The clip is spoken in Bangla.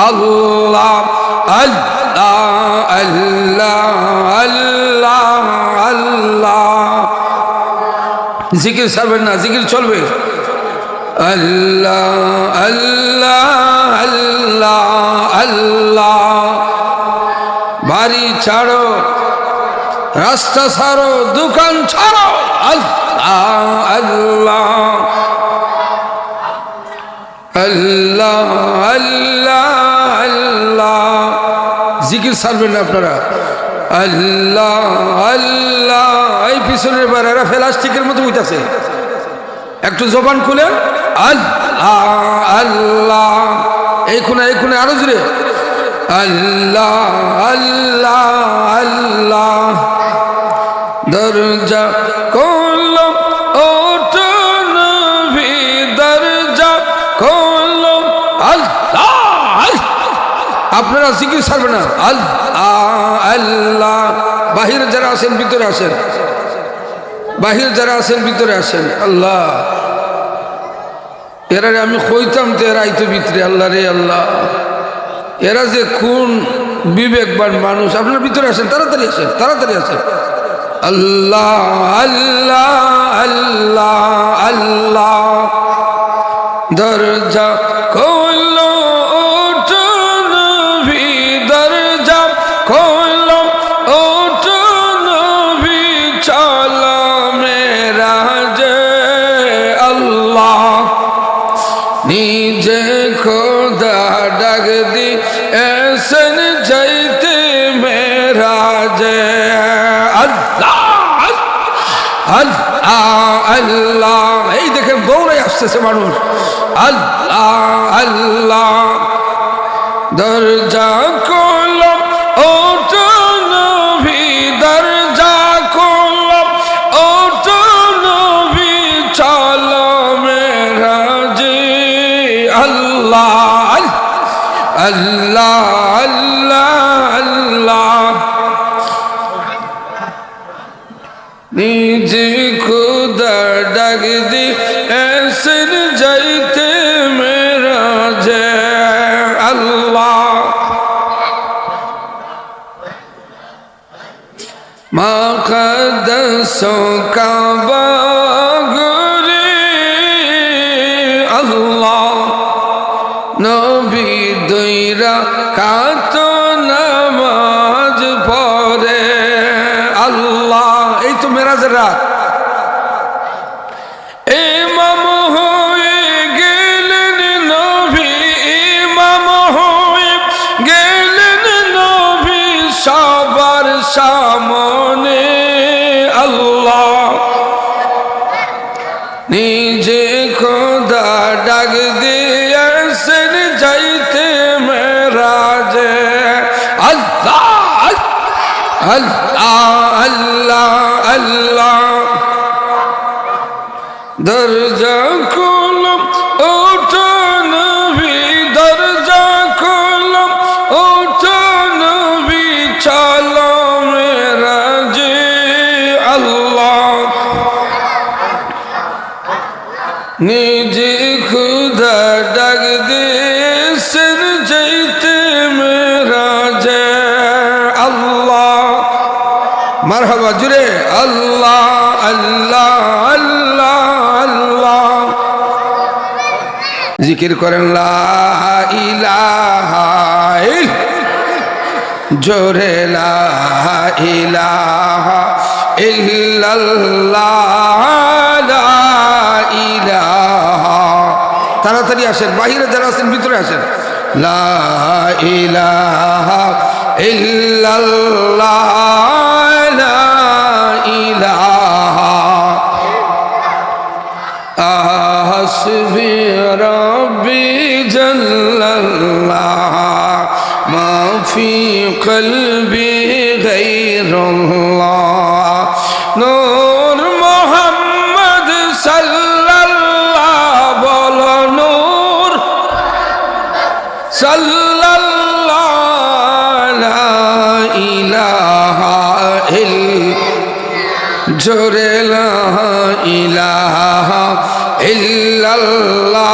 আল্লাহ আল্লাহ আল্লাহ আল্লাহ আল্লাহ। জিকির ছাড়বেন না, জিকির চলবে। আল্লাহ আল্লাহ আল্লাহ আল্লাহ। বাড়ি ছাড়ো, রাস্তা ছাড়ো, দোকান ছাড়ো, আল্লাহ আল্লাহ আল্লাহ আল্লাহ আল্লাহ। জিকির ছাড়বেন না আপনারা। আল্লাহ আল্লাহ। এই পিছনের বাড়ারা প্লাস্টিকের মতো উঠেছে, একটু জবান খুলে আল্লাহ আল্লাহ। এই খুনে আরো জোরে আল্লাহ আল্লাহ আল্লাহ। দরজা খোলো ওঠো নবী, দরজা খোলো আল্লাহ। আপনারা জিকির ছাড়বেন না। আল্লাহ আল্লাহ। বাহিরে যারা আছেন ভিতরে আসেন, বাহির যারা আছেন ভিতরে আসেন। আল্লাহ এরা আমি কইতাম তো এরা আইতো ভিতরে। আল্লাহ রে আল্লাহ, এরা যে কোন বিবেকবান মানুষ। আপনার ভিতরে আসেন, তাড়াতাড়ি আসেন, তাড়াতাড়ি আসেন। আল্লাহ আল্লাহ আল্লাহ আল্লাহ। দরজা খোলো ওঠো নবী, দরজা খোলো ওঠো নবী, চলো মেরাজে আল্লাহ। নিজে খোদা ডাক দি এসন যাইতে মেরাজে আল্লাহ আল্লাহ আল্লাহ। এই দেখেন দৌড়ে আসতেছে মানুষ। আল্লাহ আল্লাহ। দরজা খোলো ওঠো নবী, দরজা খোলো ওঠো নবী, চলো মেরাজে আল্লাহ আল্লাহ আল্লাহ আল্লাহ। নিজে খুদা ডাক দি এসন যাইতে মেরাজে আল্লাহ। মাকদস কাবা ঘুরে আল্লাহ, নবী দুই রাকাত নামাজ পড়ে আল্লাহ। এই তো মেরাজের রাত। ইমাম হয়ে গেলেন নবী, ইমাম হয়ে গেলেন নবী সবার সামনে আল্লাহ। নিজে খোদা ডাক দিয়েছেন যাইতে মেরাজে আল্লাহ আল্লাহ আল্লাহ আল্লাহ। দরজা খোলো ওঠো নবী, দরজা খোলো ওঠো নবী, চলো মেরাজে আল্লাহ। নিজে খুদা ডাক দিয়েছেন যাইতে মেরাজে আল্লাহ। মারহাবা জুড়ে আল্লাহ আল্লাহ আল্লাহ আল্লাহ। জিকির করেন লা ইলাহা জোরে লা ইলাহা ইল্লাল্লাহ লা ইলাহা। তাড়াতাড়ি আসেন, বাহিরে যারা আছেন ভিতরে আসেন। লা ইলাহা ইল্লাল্লাহ লা ইলাহা। হাসবি রাব্বি জাল্লাল্লাহ মা ফি কলবি গায়রুল্লাহ। নূর মুহাম্মদ সাল্লাল্লাহ, বলো নূর সাল্লাল্লাহ লা ইলাহা জোরে লা ইলাহা ইল্লাল্লাহ